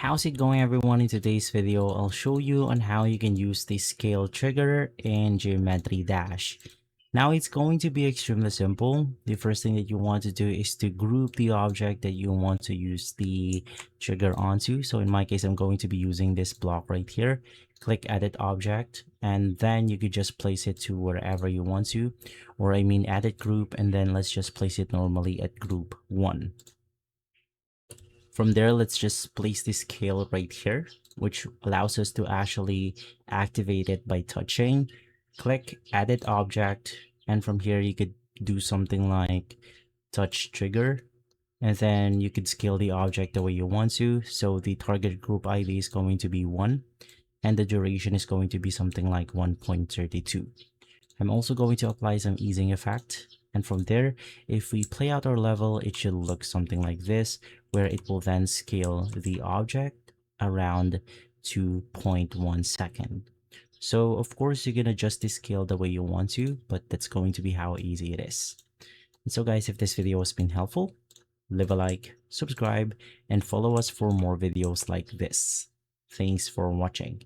How's it going, everyone? In today's video, I'll show you on how you can use the scale trigger in Geometry Dash. Now it's going to be extremely simple. The first thing that you want to do is to group the object that you want to use the trigger onto. So in my case, I'm going to be using this block right here. Click edit object, and then you could just place it to wherever you want to, or I mean edit group, and then let's just place it normally at group 1. From there, let's just place the scale right here, which allows us to actually activate it by touching. Click edit object, and from here you could do something like touch trigger, and then you could scale the object the way you want to. So the target group ID is going to be 1, and the duration is going to be something like 1.32. I'm also going to apply some easing effect. And from there, if we play out our level, it should look something like this, where it will then scale the object around 2.1 second. So of course, you can adjust the scale the way you want to, but that's going to be how easy it is. And so guys, if this video has been helpful, leave a like, subscribe, and follow us for more videos like this. Thanks for watching.